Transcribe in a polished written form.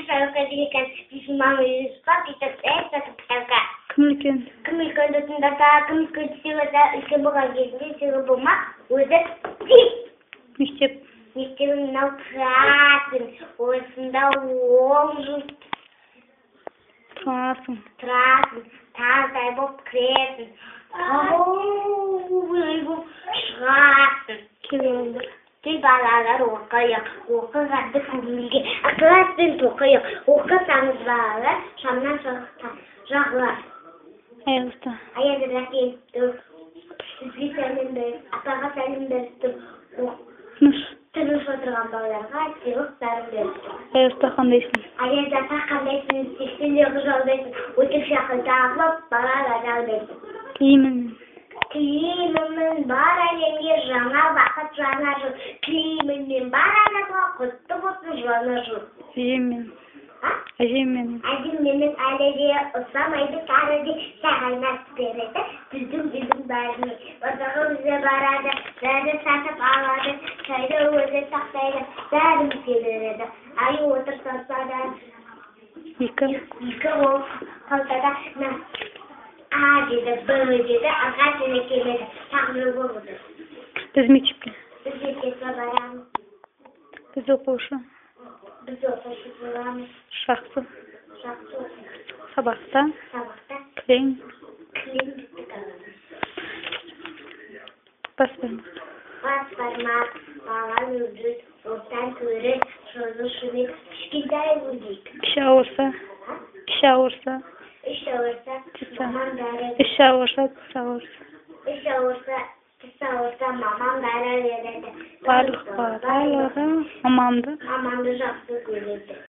Şarkı ekan Mamamız bak işte şarkı. Kim ekan? Kim ekan kim kim bo'lgan keldi bo'lma o'zi Мектебim наукасын, осында оң Тұрасың. Таздай болып кіресің, тауылай болып шығасың. Кел балалар оқығанды көңілге, класстен тоқиық, оқысаңыз балалар, шамнан жағылар. Аязыда келіп, сізге сәлем беріп, атаға сәлем беріп, Тыныш отырған балаларға сыйлықтарын берді. Аязда қандайсың? Аязда қандайсың, сексендегі жалдайсың, өтіп шақырды ағылып, балаға жал берді. Тілеймін бар әлемге жаңа бақыт жаңа жыл. Тілеймін бар анаға құтты болсын жаңа жыл. Әжем менің әлі де ұсамайды кәрі де саған насып береді. Біздің бәріне отағы өзі барады, бәрі сатып алады, шайды өзі сақтайды, бәрімізге береді. Айы отырсаса да екі ол қалтада А деді, Б деді, аға сені келеді, тағылы болды. Біз мектепке барамыз. Біз оқушы боламыз. Жақсы. Сабақта кілең бас бармақ, балан үрдіс, ортан көрі, шозы шүмек, кішкентай өндейік. Іші ауырса, тіс ауырса, мамам дәрі береді. Барлығы мамамды жақсы көреді.